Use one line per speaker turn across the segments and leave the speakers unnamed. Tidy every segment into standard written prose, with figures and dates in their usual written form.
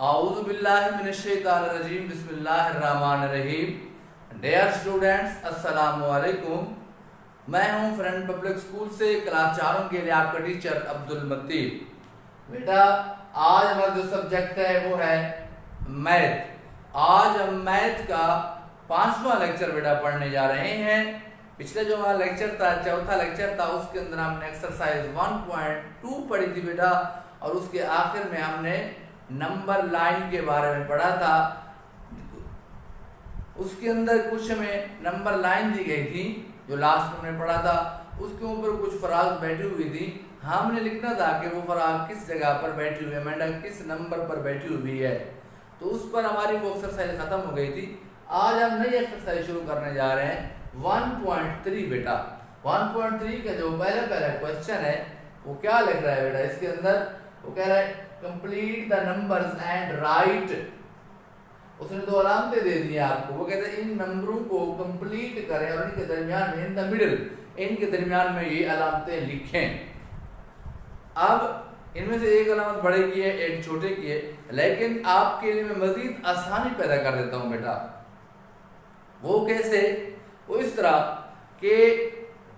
आऊज़ु बिल्लाहि मिनश्शैतानिर्रजीम बिस्मिल्लाहिर्रहमानिर्रहीम। Dear students, अस्सलामु अलैकुम। मैं हूं फ्रेंड पब्लिक स्कूल से क्लास 4 के लिए आपका टीचर अब्दुल मतीब। बेटा, आज हमारा जो सब्जेक्ट है वो है मैथ। आज हम मैथ का 5वां लेक्चर बेटा पढ़ने जा रहे हैं। पिछले जो हमारा लेक्चर था, चौथा लेक्चर था, उसके अंदर हमने एक्सरसाइज 1.2 पढ़ी थी बेटा, और उसके आखिर में हमने नंबर लाइन के बारे में पढ़ा था। उसके अंदर कुछ हमें नंबर लाइन दी गई थी जो लास्ट में हमने पढ़ा था। उसके ऊपर कुछ फराग बैठी हुई थी। हमने लिखना था कि वो फराग किस जगह पर बैठी हुई है, मैडम किस नंबर पर बैठी हुई है। तो उस पर हमारी वो एक्सरसाइज खत्म हो गई थी। आज हम नई एक्सरसाइज शुरू करने जा रहे हैं 1.3 बेटा। 1.3 का जो पहला क्वेश्चन है वो क्या लिख रहा है बेटा, इसके अंदर वो कह रहा है complete the numbers and right. उसने दो अलामतें दे दी आपको। वो कहते हैं इन नंबरों को कंप्लीट करें और इनके दरमियान में, इन द मिडिल, इनके दरमियान में ये अलामतें लिखें। अब इनमें से एक अलामत बड़े की है, एक छोटे की है, लेकिन आपके लिए मैं मजीद आसानी पैदा कर देता हूं बेटा। वो कैसे? वो इस तरह कि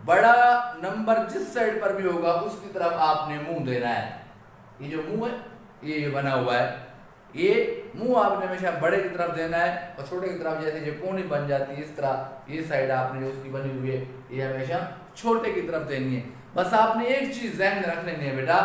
बड़ा नंबर जिस साइड पर भी होगा उसकी तरफ आपने मुंह देना है। ये जो मुंह है ये बना हुआ है, ये मुंह आपने हमेशा बड़े की तरफ देना है, और छोटे की तरफ जैसे जो कोनी बन जाती है इस तरह ये साइड आपने जो उसकी बनी हुई है ये हमेशा छोटे की तरफ देनी है। बस आपने एक चीज ध्यान में रख लेनी है बेटा,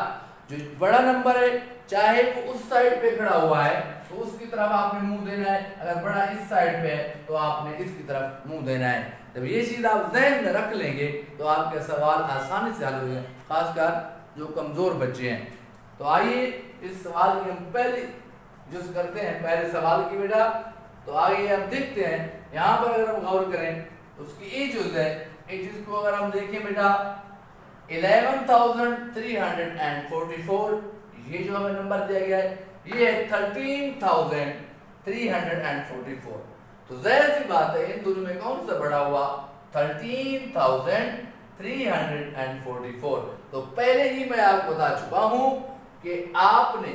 जो बड़ा नंबर है चाहे वो उस साइड पे खड़ा हुआ है तो उसकी तरफ आपने मुंह देना है, अगर बड़ा इस साइड पे है तो आपने इसकी तरफ मुंह देना है। जब ये चीज आप ध्यान में रख लेंगे तो आपके सवाल आसानी से हल हो जाएंगे, खासकर जो कमजोर बच्चे हैं। तो आइए इस सवाल की हम पहले जो करते हैं, पहले सवाल की बेटा। तो आइए हम देखते हैं, यहाँ पर अगर हम गौर करें तो उसकी एज जो है, एज को अगर हम देखें बेटा 11,344, ये जो हमें नंबर दिया गया है ये है 13,344। तो जाहिर सी बात है इन दोनों में कौन सा बड़ा हुआ? 13,344। तो पहले ही मैं आपको बता चुका हूं कि आपने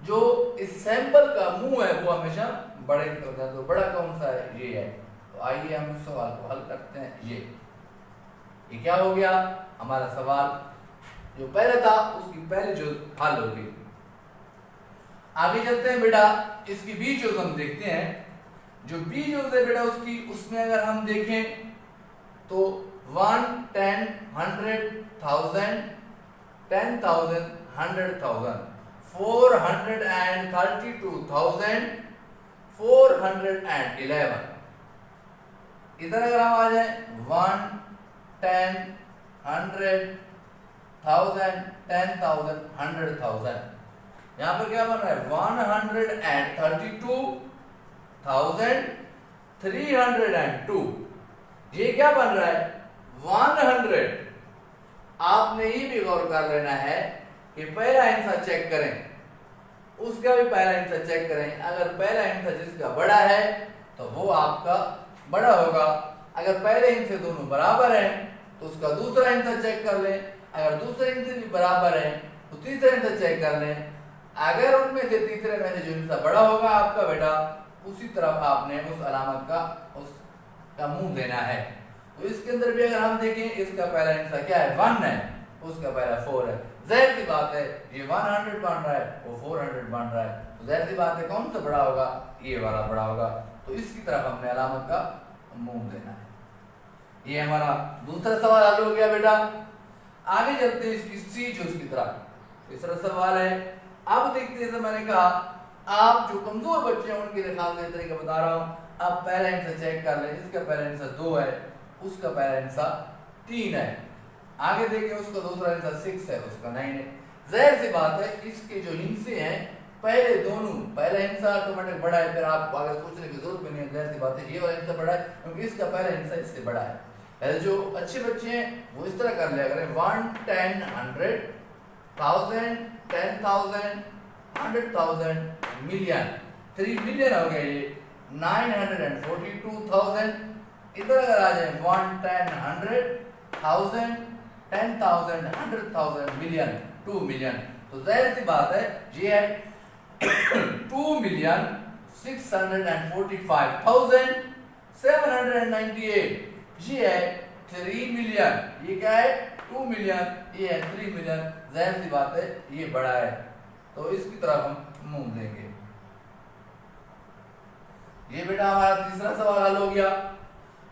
जो इस सैंपल का मुंह है वो हमेशा बड़े की तरफ जाता है। तो बड़ा कौन सा है? ये है। तो आइए हम इस सवाल को हल करते हैं। ये क्या हो गया? हमारा सवाल जो पहले था उसकी पहले जो हल हो गई। आगे चलते हैं बेटा, इसकी बी जो हम देखते हैं। जो बी जो है बेटा उसकी, उसमें अगर हम देखें तो 1, 10, 100, 1000, 10,000, 100,000, 432,411। इधर अगर हम आ जाए 1, 10, 100, 1000, 10,000, 100,000, यहां पर क्या बन रहा है? 132,302। ये क्या बन रहा है? 100। आपने ये भी गौर कर लेना है कि पहला आंसर चेक करें, उसका भी पहला आंसर चेक करें। अगर पहला आंसर जिसका बड़ा है तो वो आपका बड़ा होगा। अगर पहले आंसर दोनों बराबर हैं तो उसका दूसरा आंसर चेक कर लें। अगर दूसरे आंसर भी बराबर है तो तीसरा आंसर चेक कर लें। अगर उनमें से तीसरे में से जो आंसर बड़ा होगा आपका बेटा, उसी तरफ आपने उस अलामत का उसका मुंह देना है। तो इसके अंदर भी अगर हम देखें, इसका पहला आंसर क्या है? 1 है, उसका पहला 4 है। जाहिर सी बात है ये 100 बन रहा है, वो 400 बन रहा है। तो जाहिर सी बात है कौन सा बड़ा होगा? ये वाला बड़ा होगा। तो इसकी तरफ हमने अलामत का मुंह देना है। ये हमारा दूसरा सवाल हल हो गया बेटा। आगे चलते हैं इसकी सी जो उसकी तरफ। तीसरा सवाल है, अब देखते हैं, मैंने कहा आप जो कमजोर बच्चे हैं उनके लिए खास तरीका बता रहा हूं। आप पहला आंसर चेक कर लें। इसका पहला आंसर 2 है, उसका पहला आंसर 3 है। आगे देखें उसका दूसरा आंसर 6 है, उसका 9 है। जाहिर सी बात है इसके जो हिस्से हैं पहले दोनों, पहला आंसर ऑटोमेटिक बड़ा है, फिर आपको आगे सोचने की जरूरत भी नहीं है। जाहिर सी बात है ये वाला आंसर बड़ा है क्योंकि इसका पहला आंसर इससे बड़ा है। जो अच्छे बच्चे हैं वो इस तरह कर लिया करें 1, 10, 100, 1000, 10,000, 100,000, मिलियन। 3 मिलियन हो गया ये 942,000। इधर अगर आ जाए 1, 10, 100, 1000, 10,000, 100,000, मिलियन, 2 मिलियन। तो जाहिर सी बात है ये है 2,645,798, ये है 3 मिलियन, ये क्या है 2 मिलियन, ये है 3 मिलियन। जाहिर सी बात है ये बड़ा है, तो इसकी तरफ हम मुंह देंगे। ये बेटा हमारा तीसरा सवाल हल हो गया।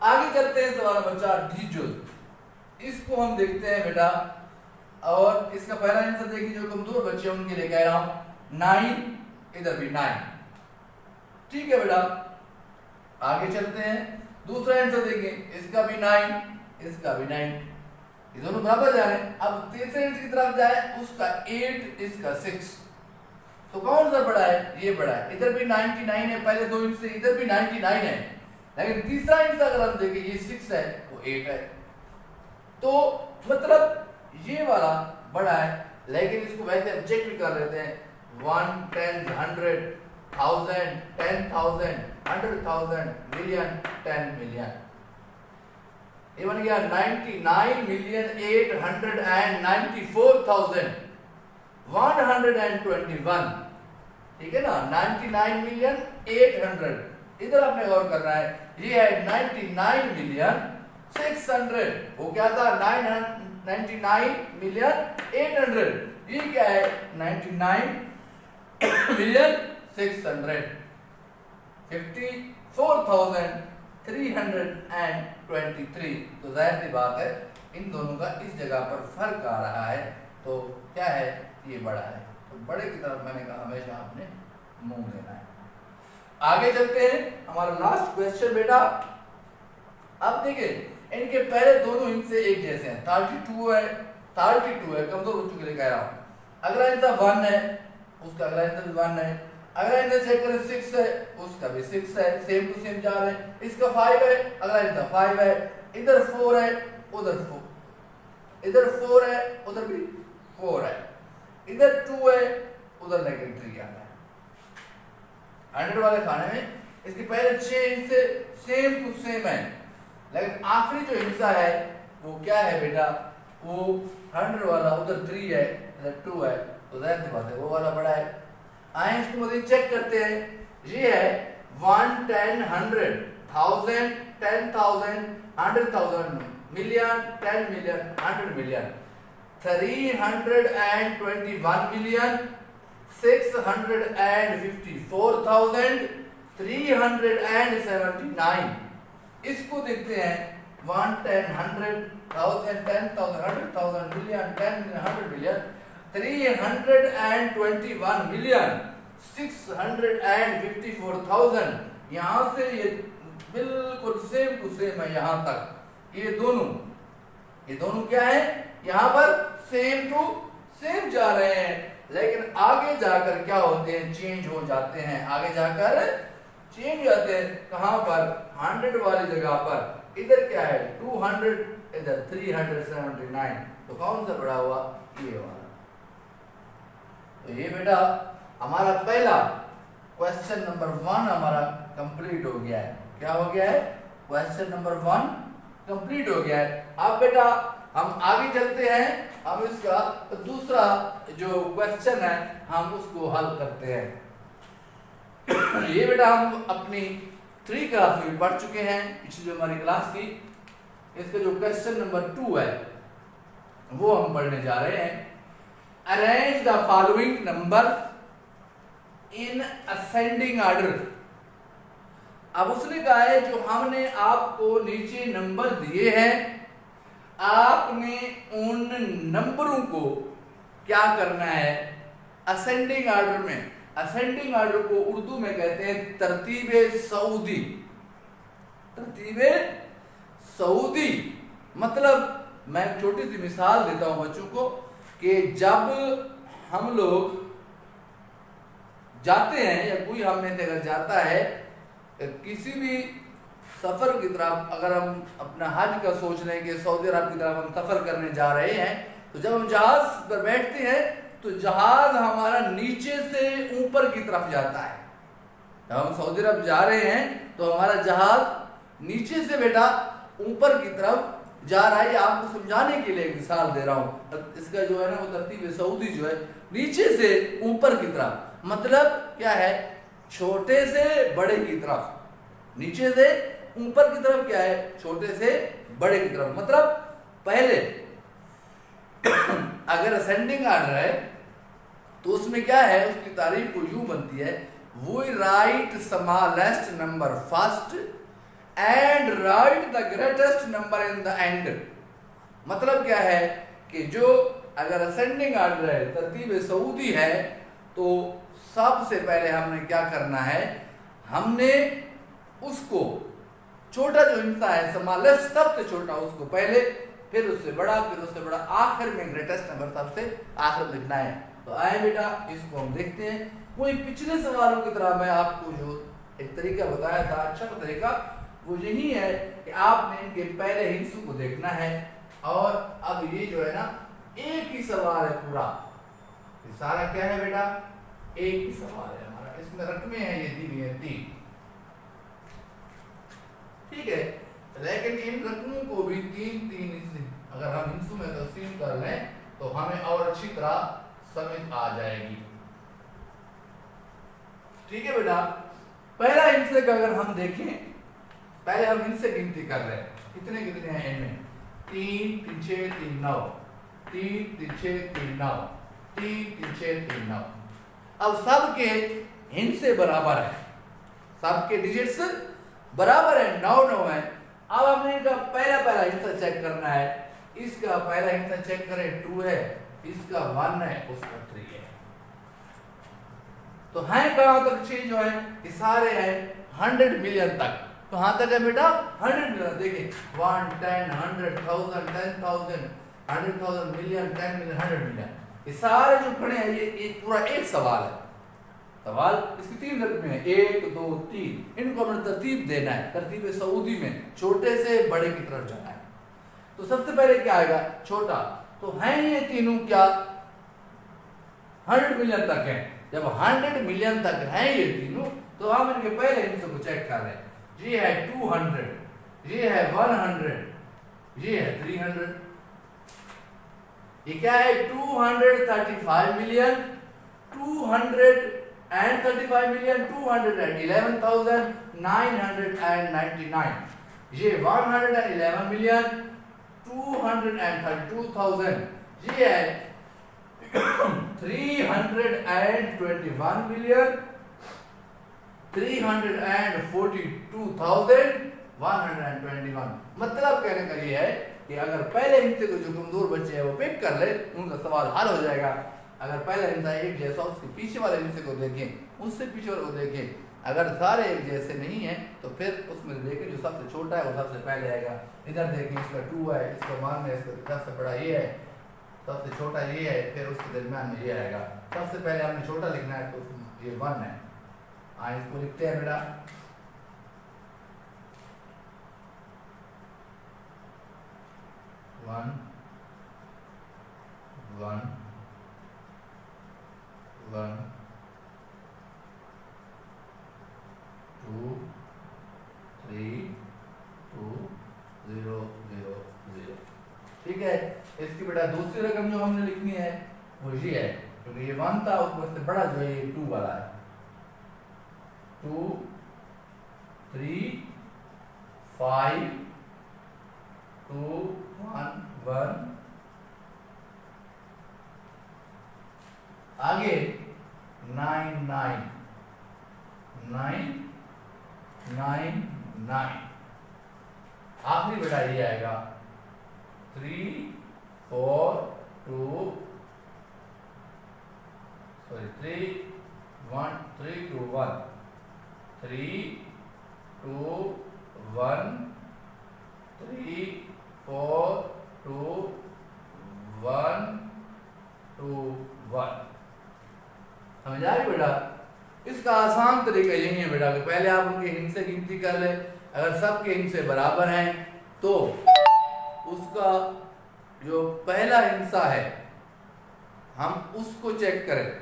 आगे चलते हैं सवाल नंबर 4 डिजिट। इसको हम देखते हैं बेटा, और इसका पहला आंसर देखिए, जो कमजोर बच्चे हैं उनके लिए कह रहा हूं 9, इधर भी 9। ठीक है बेटा, आगे चलते हैं, दूसरा आंसर देंगे, इसका भी 9, इसका भी 9, ये दोनों बराबर जा रहे हैं। अब तीसरे आंसर की तरफ जाए, उसका 8, इसका 6, तो कौन सा बड़ा है? ये बड़ा है। इधर भी 99 है, पहले दो इंच से इधर भी 99 है, लेकिन तीसरा इंच अगर हम देखें ये 6 है, वो 8 है, तो मतलब ये वाला बड़ा है। लेकिन इसको वैसे हम चेक भी कर लेते हैं, 1, 10, 100, 1000, 10,000, 100,000, मिलियन, 10 मिलियन, ये बन गया 99,894,121। ठीक है ना, 99,800। इधर आपने गौर करना है, ये है 99,600। वो क्या था 99,800, ये क्या है 99,600, 54,323। तो जाहिर सी बात है इन दोनों का इस जगह पर फर्क आ रहा है, तो क्या है ये बड़ा है। तो बड़े की तरफ मैंने कहा हमेशा आपने मुंह देना है। आगे चलते हैं, हमारा लास्ट क्वेश्चन बेटा। अब देखिए इनके पहले दोनों इनसे एक जैसे हैं, 32 है, 32 है, कमजोर बच्चों के लिए कह रहा हूं। अगला इनका 1 है, उसका अगला इनका 1 है। अगला इनका चेक करें 6 है, उसका भी 6 है, सेम टू सेम जा रहे हैं। इसका 5 है, अगला इनका 5 है, इधर 4 है, उधर 4, इधर 4 है, उधर भी 4 है, इधर 2 है, उधर लेकिन 3 आता है। 100 वाले खाने में इसके पहले 6 हिस्से सेम टू सेम है, लेकिन आखिरी जो हिस्सा है वो क्या है बेटा, वो 100 वाला, उधर 3 है, इधर 2 है, तो जाहिर सी बात है वो वाला बड़ा है। आए इसको मुझे चेक करते हैं, ये है 1, 10, 100, 1000, 10,000, 100,000, मिलियन, 10 मिलियन, 100 मिलियन, 321 मिलियन, 654,379। इसको देखते हैं 1, 10, 100, 1000, 10,000, 100,000, मिलियन, 10 मिलियन, 100 मिलियन, 321 मिलियन, 654,000। यहां से ये बिल्कुल सेम टू सेम है यहां तक। ये दोनों क्या है, यहां पर सेम टू सेम जा रहे हैं, लेकिन आगे जाकर क्या होते हैं, चेंज हो जाते हैं। आगे जाकर चेंज हो जाते हैं, कहां पर 100 वाली जगह पर, इधर क्या है 200, इधर 379। तो कौन सा बड़ा हुआ, ये वाला। तो ये बेटा हमारा पहला क्वेश्चन नंबर 1 हमारा कंप्लीट हो गया है। क्या हो गया है, क्वेश्चन नंबर 1 कंप्लीट हो गया है। अब बेटा हम आगे चलते हैं, हम इसका दूसरा जो क्वेश्चन है हम उसको हल करते हैं। ये बेटा हम अपनी 3 क्लास में पढ़ चुके हैं, पिछली जो हमारी क्लास थी, इसका जो क्वेश्चन नंबर 2 है वो हम पढ़ने जा रहे हैं। Arrange the following number in ascending order. अब उसने कहा है जो हमने आपको नीचे नंबर दिए हैं, आपने उन नंबरों को क्या करना है असेंडिंग ऑर्डर में। असेंडिंग ऑर्डर को उर्दू में कहते हैं तरतीबे सऊदी। तरतीबे सऊदी मतलब, मैं छोटी सी मिसाल देता हूं बच्चों को, कि जब हम लोग जाते हैं या कोई हम में से अगर जाता है किसी भी सफर की तरफ, अगर हम अपना हज का सोच लें कि सऊदी अरब की तरफ हम सफर करने जा रहे हैं, तो जब हम जहाज पर बैठते हैं तो जहाज हमारा नीचे से ऊपर की तरफ जाता है। जब हम सऊदी अरब जा रहे हैं तो हमारा जहाज नीचे से बेटा ऊपर की तरफ जा रहा है, आपको समझाने के लिए एक मिसाल दे रहा हूं। इसका जो है ना वो तरतीब सऊदी जो है नीचे से ऊपर की तरफ, मतलब क्या है, छोटे से बड़े की तरफ, नीचे से ऊपर की तरफ क्या है, छोटे से बड़े की तरफ। मतलब पहले अगर असेंडिंग आर्डर है तो उसमें क्या है, उसकी तारीफ को यूं बनती है, we write smallest number first and write the greatest number in the end. मतलब क्या है कि जो अगर असेंडिंग आर्डर है, तरतीब सऊदी है, तो सबसे पहले हमने क्या करना है, हमने उसको छोटा जो हिस्सा है स्मॉलेस्ट सबसे छोटा उसको पहले, फिर उससे बड़ा, फिर उससे बड़ा, आखिर में ग्रेटेस्ट नंबर सबसे आखिर में लिखना है। तो आए बेटा इसको हम देखते हैं। कोई पिछले सवालों की तरह मैं आपको जो एक तरीका बताया था, अच्छा तरीका, वो यही है कि आपने इनके पहले हिस्सों को देखना है। और अब ये जो है ना एक ही सवाल है पूरा, ये सारा क्या है बेटा, एक ही सवाल है हमारा। इसमें रकमें हैं ये दी है 3, ठीक है, लेकिन इन रकमों को भी 3-3 हिस्से अगर हम हिस्सों में तकसीम कर लें तो हमें और अच्छी तरह समझ आ जाएगी। ठीक है बेटा, पहला हिस्से का अगर हम देखें, पहले हम इनसे गिनती कर रहे हैं, कितने कितने हैं इनमें, 3 3 6 3 9, 3 3 6 3 9, 3 3 6 3 9। अब सबके हिस्से बराबर है, सबके डिजिट्स बराबर है, 9 9 है। अब हमने इनका पहला हिस्सा चेक करना है। इसका पहला हिस्सा चेक करें, 2 है, इसका 1 है, उसका 3 है। तो है कहां तक चेंज जो है, ये सारे हैं 100 मिलियन तक। कहां तक है बेटा, 100 मिलियन। देखिए 1 10 100 1000 10,000 100,000 मिलियन 10 मिलियन 100 मिलियन, ये सारे जो खड़े हैं ये पूरा एक सवाल है। सवाल इसकी 3 रकमें हैं, 1 2 3। इनको हमें तरतीब देना है, तरतीब सऊदी में छोटे से बड़े की तरफ जाना है। तो सबसे पहले क्या आएगा, छोटा। तो हैं ये तीनों क्या 100 मिलियन तक है। जब 100 मिलियन तक हैं ये तीनों, तो हम इनके पहले हिस्से को चेक कर रहे हैं। ये है 200, ये है 100, ये है 300। ये क्या है, 235 मिलियन, 235 मिलियन, 211,999। ये 111 मिलियन, 232,000। ये है 321 मिलियन, 342,121। मतलब कहने का ये है कि अगर पहले हिस्से को जो कमजोर बच्चे हैं वो पिक कर ले, उनका सवाल हल हो जाएगा। अगर पहला हिस्सा एक जैसा, उसके पीछे वाले हिस्से को देखें, उससे पीछे वाले को देखें, अगर सारे एक जैसे नहीं है तो फिर उसमें देखें जो सबसे छोटा है वो सबसे पहले आएगा। इधर देखें, इसका 2 है, इसका 1 है, इसका सबसे बड़ा ये है, सबसे छोटा ये है, फिर उसके दरमियान में ये आएगा। सबसे पहले हमने छोटा लिखना है, तो ये 1 है। इसको लिखते हैं बेटा, 1 1 1 2 3 2 0 0 0। ठीक है, इसकी बेटा दूसरी रकम जो हमने लिखनी है वो ये है, क्योंकि ये 1 था, उसमें से बड़ा जो है ये 2 वाला है। 2 3 5 2 1 1। आगे 9 9 9 9 9। आखिरी बेटा ये आएगा 3 4 2 3 1 3 2 1 3 2 1 3 4 2 1 2 1। समझ आ गई बेटा? इसका आसान तरीका यही है बेटा कि पहले आप उनके हिस्से गिनती कर ले, अगर सबके हिस्से बराबर हैं तो उसका जो पहला हिस्सा है हम उसको चेक करें,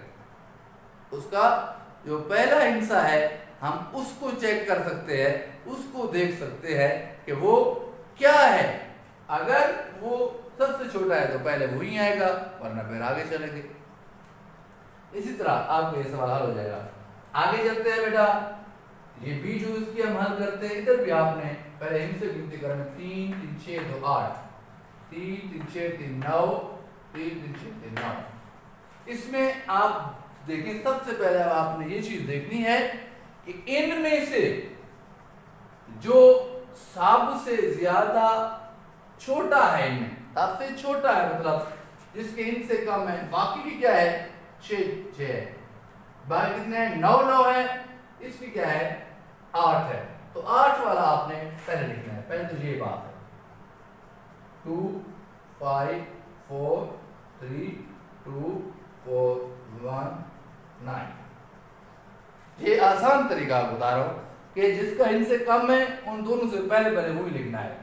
उसका जो पहला हिस्सा है हम उसको चेक कर सकते हैं, उसको देख सकते हैं कि वो क्या है। अगर वो सबसे छोटा है तो पहले वही आएगा, वरना फिर आगे चलेंगे। इसी तरह आपको ये सवाल हल हो जाएगा। आगे चलते हैं बेटा, ये बी जो इसकी हम हल करते हैं, इधर भी आपने पहले इनसे गिनती करनी, 3 3 6 2 8, 3 3 6 3 9, 3 3 6 3 9। इसमें आप देखिए, सबसे पहले आपने ये चीज देखनी है कि इनमें से जो सबसे ज्यादा छोटा है, इनमें सबसे छोटा है, मतलब जिसके इन से कम है, बाकी की क्या है 6 है, बाकी कितने हैं 9 9 है, इसकी क्या है 8 है। तो 8 वाला आपने पहले लिखना है। पहले तो ये बात है 2 5 4 3 2 4 1 9। ये आसान तरीका आप बता रहा हूं कि जिसका इनसे कम है उन दोनों से पहले वही लिखना है।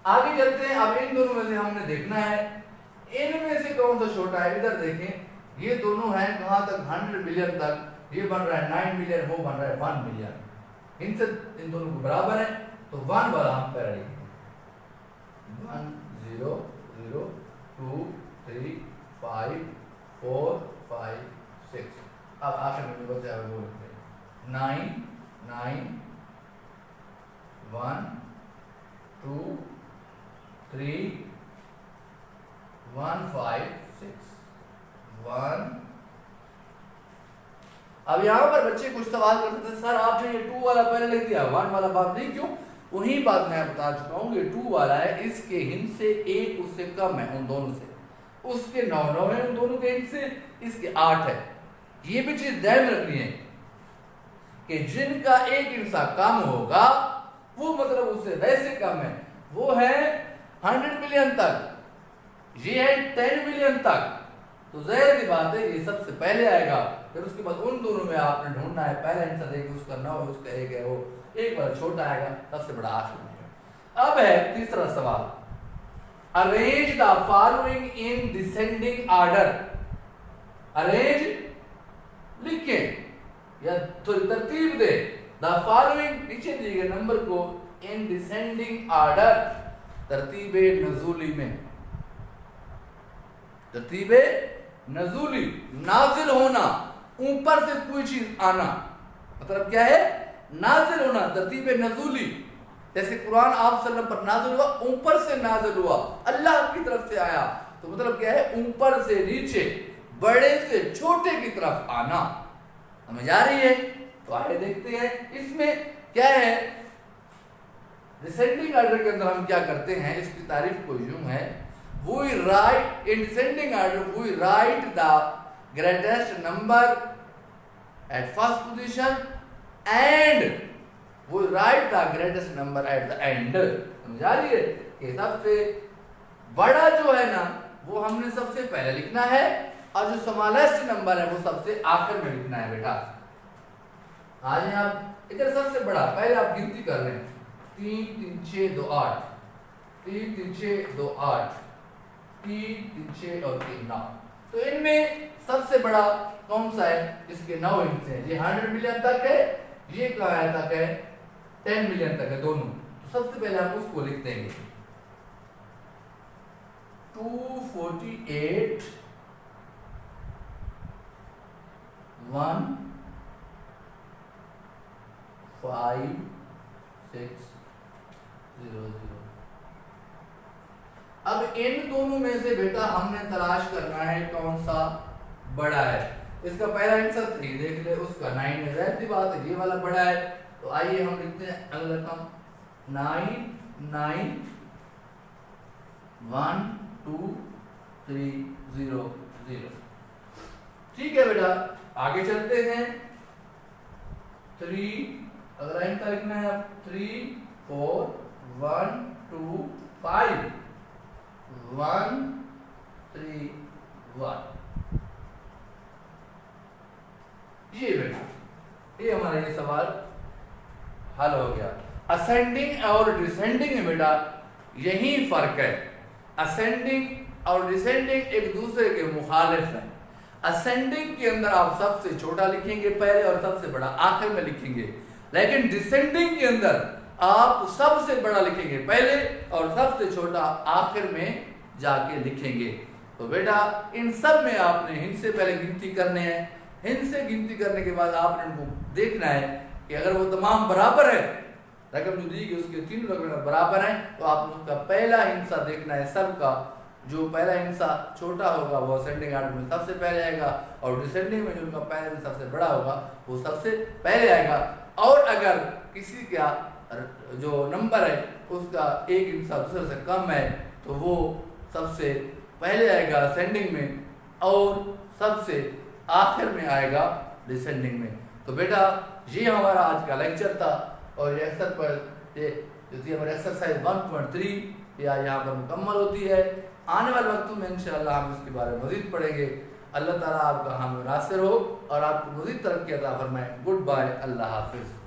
आगे चलते हैं। अब इन दोनों में से हमने देखना है इनमें से कौन सा छोटा है। इधर देखें, ये दोनों हैं कहां तक 100 मिलियन तक, ये बन रहा है 9 मिलियन, वो बन रहा है 1 मिलियन। इनसे इन दोनों को बराबर है, तो 1 वाला हम पहले लिखेंगे 1 0 0 2 3 5 4 5 6। अब आखिर में जो बचा है वो लिखते हैं 9 9 1 2 3 1 5 6 1। अब यहाँ पर बच्चे कुछ सवाल करते थे, सर आपने ये 2 वाला पहले लिख दिया, 1 वाला बात नहीं क्यों? वही बात मैं बता चुका हूँ, ये 2 वाला है, इसके हिंस से 1 उससे कम है उन दोनों से, उसके 9 9 है उन दोनों के हिंस से, इसके 8 है। ये भी चीज ध्यान में रखनी है कि जिनका एक हिस्सा कम होगा वो मतलब उससे वैसे कम है, वो है 100 मिलियन तक, ये है 10 मिलियन तक, तो जाहिर सी बात है ये सबसे पहले आएगा। फिर उसके बाद उन दोनों में आपने ढूंढना है, पहला आंसर देखिए उसका 9 है, उसका 1 है, वो एक बार छोटा आएगा, सबसे बड़ा आखिर में। अब है तीसरा सवाल, arrange the following in descending order. Arrange लिखे या तो तरतीब दे, द फॉलोइंग नीचे दिए गए नंबर को इन डिसेंडिंग ऑर्डर, तरतीब नजूली में। तरतीब नजूली, नाजिल होना, ऊपर से कोई चीज आना, मतलब क्या है नाजिल होना, तरतीब नजूली। जैसे कुरान आप सल्लम पर नाजिल हुआ, ऊपर से नाजिल हुआ, अल्लाह की तरफ से आया, तो मतलब क्या है ऊपर से नीचे, बड़े से छोटे की तरफ आना। समझ आ रही है? तो आगे देखते हैं इसमें क्या है। डिसेंडिंग ऑर्डर के अंदर हम क्या करते हैं, इसकी तारीफ को यूं है, we write in descending order, we write the greatest number at first position and we write the greatest number at the end। समझा रही है कि सबसे बड़ा जो है ना वो हमने सबसे पहले लिखना है, और जो स्मॉलेस्ट नंबर है वो सबसे आखिर में लिखना है। बेटा आज आप इधर सबसे बड़ा पहले आप गिनती कर रहे हैं, 3 3 6 2 8, 3 3 6 2 8, 3 3 6 और 3 9। तो इनमें सबसे बड़ा कौन सा है? इसके 9 हिस्से हैं। ये 100 मिलियन तक है, ये कहाँ तक है 10 मिलियन तक है दोनों। तो सबसे पहले हम उसको लिख देंगे 248 1 5 6 0 0। अब इन दोनों में से बेटा हमने तलाश करना है कौन सा बड़ा है। इसका पहला आंसर 3 देख ले, उसका 9 है, जाहिर सी बात है ये वाला बड़ा है। तो आइए हम लिखते हैं अगला रकम 9 9 1 2 3 0 0। ठीक है बेटा आगे चलते हैं। 3 अगला आंसर लिखना है 3 4 1 2 5 1 3 1। ये बेटा ये हमारा ये सवाल हल हो गया। असेंडिंग और डिसेंडिंग में बेटा यही फर्क है। असेंडिंग और डिसेंडिंग एक दूसरे के मुखालिफ हैं। असेंडिंग के अंदर आप सबसे छोटा लिखेंगे पहले और सबसे बड़ा आखिर में लिखेंगे, लेकिन डिसेंडिंग के अंदर आप सबसे बड़ा लिखेंगे पहले और सबसे छोटा आखिर में जाके लिखेंगे। तो बेटा इन सब में आपने हिंद से पहले गिनती करने हैं। हिंद से गिनती करने के बाद आपने उनको देखना है कि अगर वो तमाम बराबर है, रकम जो दी गई उसके तीन रकम बराबर हैं, तो आपने उसका पहला हिस्सा देखना है सबका। जो पहला हिस्सा छोटा होगा वो असेंडिंग आर्डर में सबसे पहले आएगा, और डिसेंडिंग में जो उनका पहले में सबसे बड़ा होगा वो सबसे पहले आएगा। और अगर किसी का जो नंबर है उसका एक हिस्सा दूसरे से कम है तो वो सबसे पहले आएगा असेंडिंग में और सबसे आखिर में आएगा डिसेंडिंग में। तो बेटा ये हमारा आज का लेक्चर था, और ये जो थी हमारी एक्सरसाइज 1.3 या यहाँ पर मुकम्मल होती है। आने वाले वक्तों में इंशाअल्लाह हम इसके बारे में मज़ीद पढ़ेंगे। अल्लाह ताला आपका हामी नासिर हो और आपको मज़ीद तरक्की अता फरमाए। गुड बाय, अल्लाह हाफिज़।